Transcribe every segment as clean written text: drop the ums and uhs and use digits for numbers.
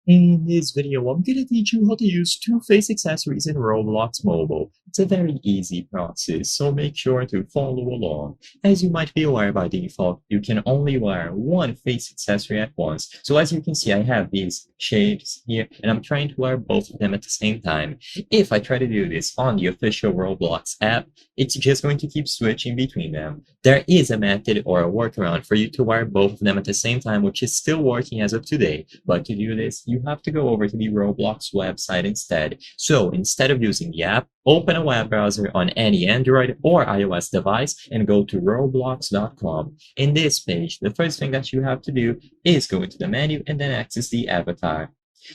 In this video, I'm gonna teach you how to use two face accessories in Roblox Mobile. It's a very easy process, so make sure to follow along. As you might be aware by default, you can only wear one face accessory at once. So as you can see, I have these shades here, and I'm trying to wear both of them at the same time. If I try to do this on the official Roblox app, it's just going to keep switching between them. There is a method or a workaround for you to wear both of them at the same time, which is still working as of today. But to do this, you have to go over to the Roblox website instead. So instead of using the app, open a web browser on any Android or iOS device and go to roblox.com. In this page, the first thing that you have to do is go into the menu and then access the avatar.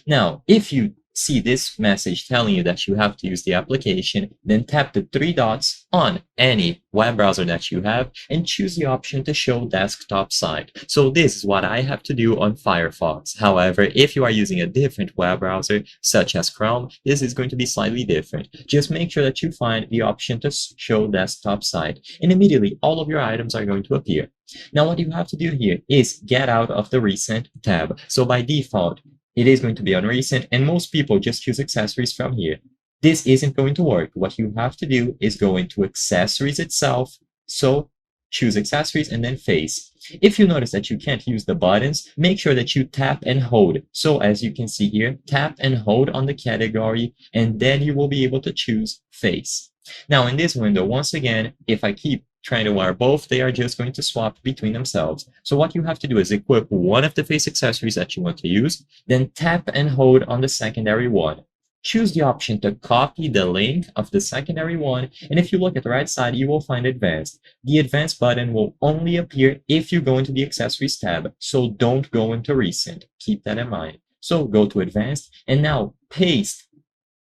Now, if you see this message telling you that you have to use the application, then tap the three dots on any web browser that you have and choose the option to show desktop side. So this is what I have to do on Firefox. However, if you are using a different web browser, such as Chrome, this is going to be slightly different. Just make sure that you find the option to show desktop side, and immediately all of your items are going to appear. Now, what you have to do here is get out of the recent tab. So by default, it is going to be on recent, and most people just choose accessories from here. This isn't going to work. What you have to do is go into accessories itself. So choose accessories and then face. If you notice that you can't use the buttons, make sure that you tap and hold. So as you can see here, tap and hold on the category, and then you will be able to choose face. Now in this window, once again, if I keep trying to wear both, they are just going to swap between themselves. So what you have to do is equip one of the face accessories that you want to use, then tap and hold on the secondary one. Choose the option to copy the link of the secondary one, and if you look at the right side, you will find Advanced. The Advanced button will only appear if you go into the Accessories tab, so don't go into Recent. Keep that in mind. So go to Advanced, and now paste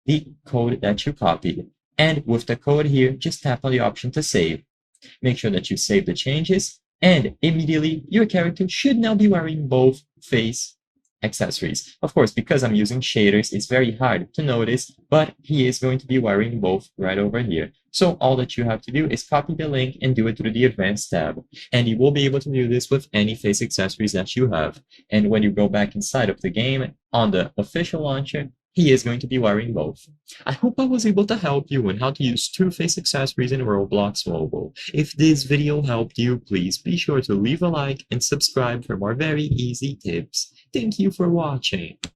the code that you copied. And with the code here, just tap on the option to save. Make sure that you save the changes, and immediately your character should now be wearing both face accessories. Of course, because I'm using shaders, it's very hard to notice, but he is going to be wearing both right over here. So all that you have to do is copy the link and do it through the Advanced tab. And you will be able to do this with any face accessories that you have. And when you go back inside of the game on the official launcher, he is going to be wearing both. I hope I was able to help you on how to use two face accessories in Roblox Mobile. If this video helped you, please be sure to leave a like and subscribe for more very easy tips. Thank you for watching.